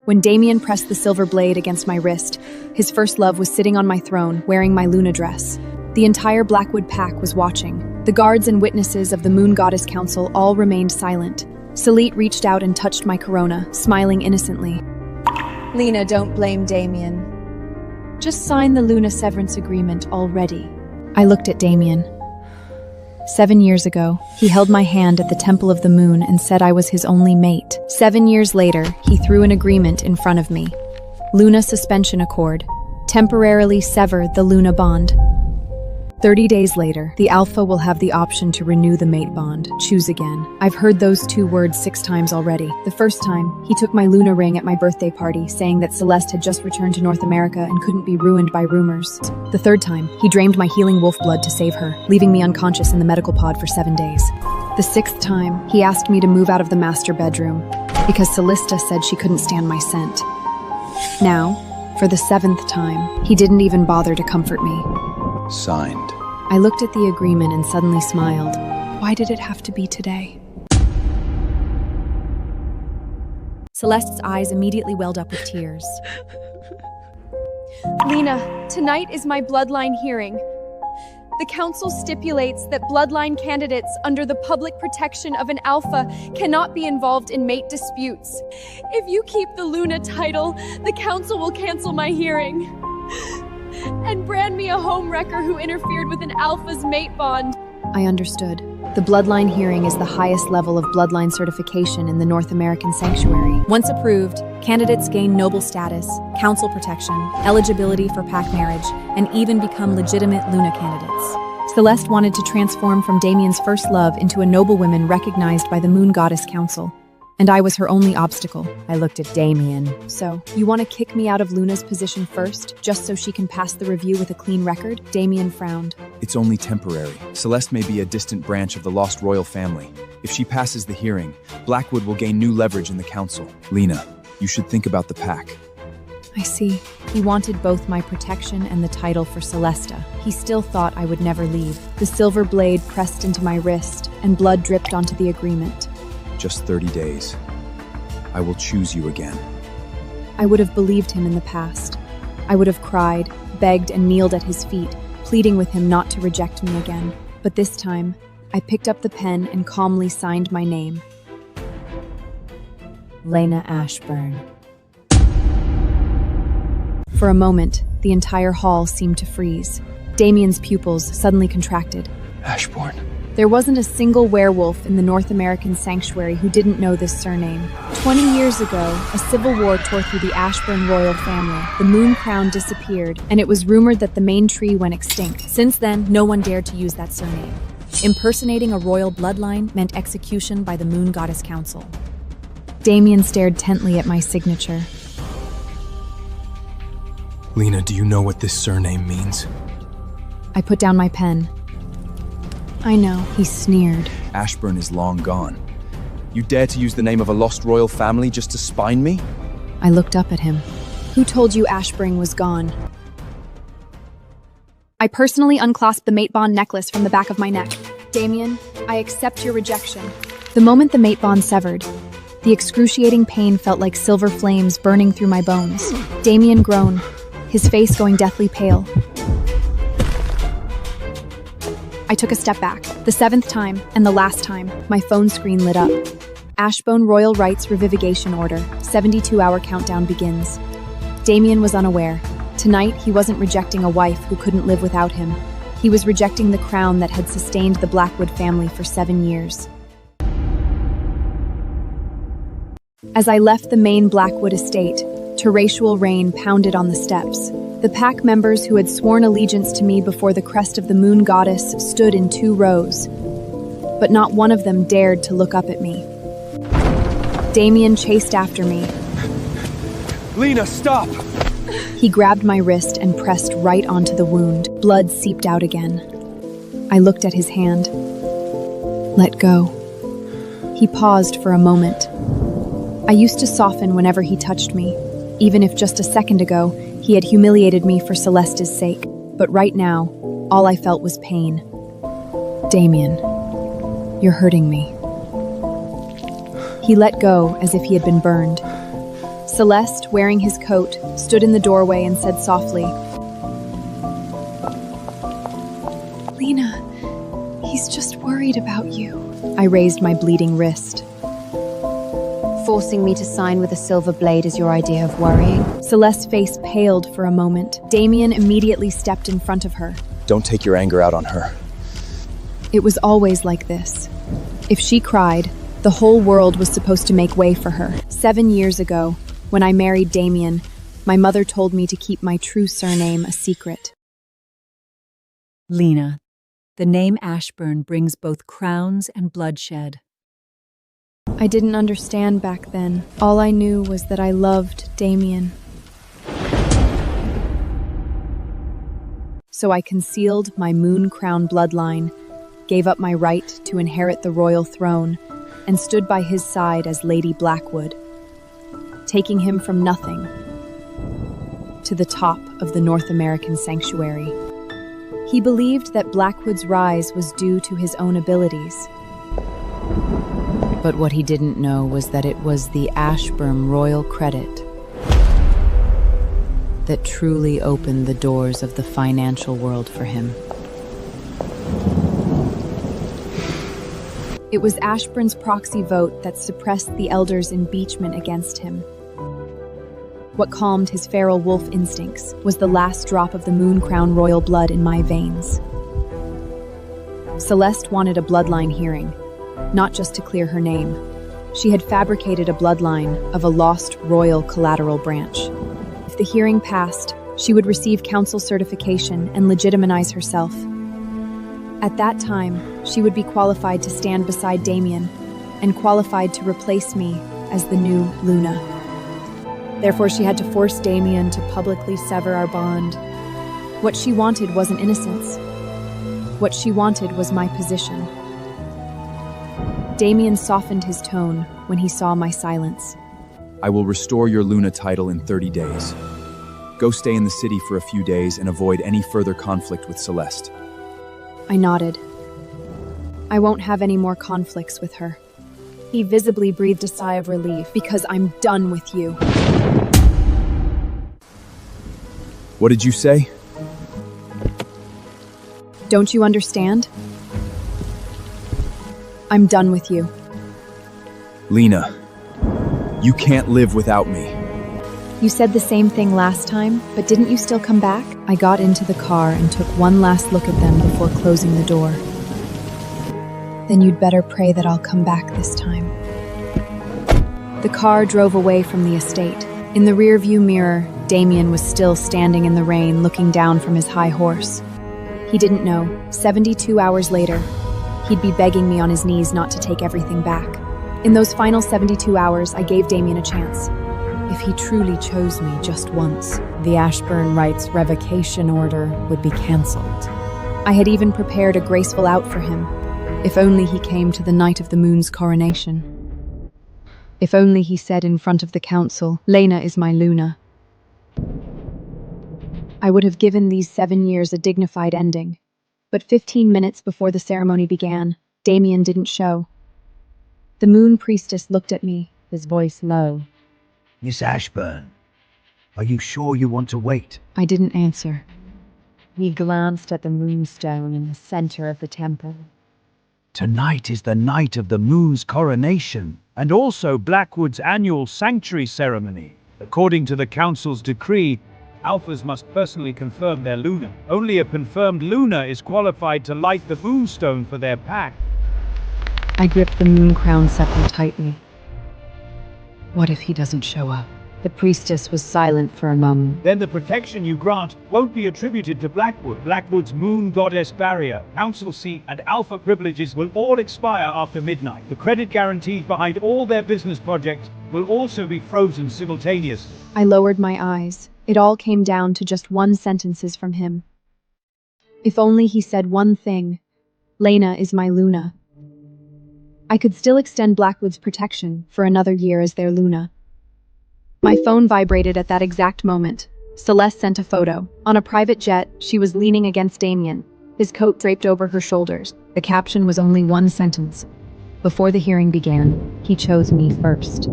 When Damian pressed the silver blade against my wrist, his first love was sitting on my throne, wearing my Luna dress. The entire Blackwood pack was watching. The guards and witnesses of the Moon Goddess Council all remained silent. Celeste reached out and touched my corona, smiling innocently. Lena, don't blame Damian. Just sign the Luna severance agreement already. I looked at Damian. 7 years ago, he held my hand at the Temple of the Moon and said I was his only mate. 7 years later, he threw an agreement in front of me. Luna suspension accord. Temporarily sever the Luna bond. 30 days later, the Alpha will have the option to renew the mate bond. Choose again. I've heard those 2 words 6 times already. The first time, he took my Luna ring at my birthday party, saying that Celeste had just returned to North America and couldn't be ruined by rumors. The third time, he drained my healing wolf blood to save her, leaving me unconscious in the medical pod for 7 days. The 6th time, he asked me to move out of the master bedroom, because Celeste said she couldn't stand my scent. Now, for the 7th time, he didn't even bother to comfort me. Signed. I looked at the agreement and suddenly smiled. Why did it have to be today? Celeste's eyes immediately welled up with tears. Lena, tonight is my Bloodline hearing. The council stipulates that Bloodline candidates under the public protection of an Alpha cannot be involved in mate disputes. If you keep the Luna title, the council will cancel my hearing and brand me a homewrecker who interfered with an Alpha's mate bond. I understood. The Bloodline hearing is the highest level of Bloodline certification in the North American Sanctuary. Once approved, candidates gain noble status, council protection, eligibility for pack marriage, and even become legitimate Luna candidates. Celeste wanted to transform from Damian's first love into a noblewoman recognized by the Moon Goddess Council. And I was her only obstacle. I looked at Damian. So, you want to kick me out of Luna's position first, just so she can pass the review with a clean record? Damian frowned. It's only temporary. Celeste may be a distant branch of the lost royal family. If she passes the hearing, Blackwood will gain new leverage in the council. Lena, you should think about the pack. I see. He wanted both my protection and the title for Celeste. He still thought I would never leave. The silver blade pressed into my wrist, and blood dripped onto the agreement. Just 30 days. I will choose you again. I would have believed him in the past. I would have cried, begged, and kneeled at his feet, pleading with him not to reject me again. But this time, I picked up the pen and calmly signed my name. Lena Ashburn. For a moment, the entire hall seemed to freeze. Damian's pupils suddenly contracted. Ashburn. There wasn't a single werewolf in the North American Sanctuary who didn't know this surname. 20 years ago, a civil war tore through the Ashburn royal family. The moon crown disappeared, and it was rumored that the main tree went extinct. Since then, no one dared to use that surname. Impersonating a royal bloodline meant execution by the Moon Goddess Council. Damian stared intently at my signature. Lena, do you know what this surname means? I put down my pen. I know, he sneered. Ashburn is long gone. You dare to use the name of a lost royal family just to spine me? I looked up at him. Who told you Ashburn was gone? I personally unclasped the mate bond necklace from the back of my neck. Damian, I accept your rejection. The moment the mate bond severed, the excruciating pain felt like silver flames burning through my bones. Damian groaned, his face going deathly pale. I took a step back. The 7th time, and the last time, my phone screen lit up. Ashbone Royal Rights Revivification Order. 72-hour countdown begins. Damian was unaware. Tonight, he wasn't rejecting a wife who couldn't live without him. He was rejecting the crown that had sustained the Blackwood family for 7 years. As I left the main Blackwood estate, torrential rain pounded on the steps. The pack members who had sworn allegiance to me before the crest of the Moon Goddess stood in 2 rows, but not one of them dared to look up at me. Damian chased after me. Lena, stop! He grabbed my wrist and pressed right onto the wound. Blood seeped out again. I looked at his hand. Let go. He paused for a moment. I used to soften whenever he touched me, even if just a second ago, he had humiliated me for Celeste's sake. But right now, all I felt was pain. Damian, you're hurting me. He let go as if he had been burned. Celeste, wearing his coat, stood in the doorway and said softly, Lena, he's just worried about you. I raised my bleeding wrist. Forcing me to sign with a silver blade is your idea of worrying? Celeste's face paled for a moment. Damian immediately stepped in front of her. Don't take your anger out on her. It was always like this. If she cried, the whole world was supposed to make way for her. 7 years ago, when I married Damian, my mother told me to keep my true surname a secret. Lena, the name Ashburn brings both crowns and bloodshed. I didn't understand back then. All I knew was that I loved Damian. So I concealed my moon crown bloodline, gave up my right to inherit the royal throne, and stood by his side as Lady Blackwood, taking him from nothing to the top of the North American sanctuary. He believed that Blackwood's rise was due to his own abilities. But what he didn't know was that it was the Ashburn royal credit that truly opened the doors of the financial world for him. It was Ashburn's proxy vote that suppressed the elders' impeachment against him. What calmed his feral wolf instincts was the last drop of the moon crown royal blood in my veins. Celeste wanted a bloodline hearing, not just to clear her name. She had fabricated a bloodline of a lost royal collateral branch. If the hearing passed, she would receive council certification and legitimize herself. At that time, she would be qualified to stand beside Damian and qualified to replace me as the new Luna. Therefore, she had to force Damian to publicly sever our bond. What she wanted wasn't innocence. What she wanted was my position. Damian softened his tone when he saw my silence. I will restore your Luna title in 30 days. Go stay in the city for a few days and avoid any further conflict with Celeste. I nodded. I won't have any more conflicts with her. He visibly breathed a sigh of relief. Because I'm done with you. What did you say? Don't you understand? I'm done with you. Lena, you can't live without me. You said the same thing last time, but didn't you still come back? I got into the car and took one last look at them before closing the door. Then you'd better pray that I'll come back this time. The car drove away from the estate. In the rearview mirror, Damian was still standing in the rain, looking down from his high horse. He didn't know, 72 hours later, he'd be begging me on his knees not to take everything back. In those final 72 hours, I gave Damian a chance. If he truly chose me just once, The Ashburn rights revocation order would be cancelled. I had even prepared a graceful out for him. If only he came to the night of the moon's coronation. If only he said in front of the council, Lena is my Luna. I would have given these 7 years a dignified ending. But 15 minutes before the ceremony began, Damian didn't show. The moon priestess looked at me, His voice low. Miss Ashburn, are you sure you want to wait? I didn't answer. He glanced at the moonstone in the center of the temple. Tonight is the night of the moon's coronation, and also Blackwood's annual sanctuary ceremony. According to the council's decree, Alphas must personally confirm their Luna. Only a confirmed Luna is qualified to light the moonstone for their pact. I gripped the moon crown scepter tightly. What if he doesn't show up? The priestess was silent for a moment. Then the protection you grant won't be attributed to Blackwood. Blackwood's moon goddess barrier, council seat, and alpha privileges will all expire after midnight. The credit guarantees behind all their business projects will also be frozen simultaneously. I lowered my eyes. It all came down to just one sentence from him. If only he said one thing. Lena is my Luna. I could still extend Blackwood's protection for another year as their Luna. My phone vibrated at that exact moment. Celeste sent a photo. On a private jet, she was leaning against Damian, his coat draped over her shoulders. The caption was only one sentence. Before the hearing began, he chose me first.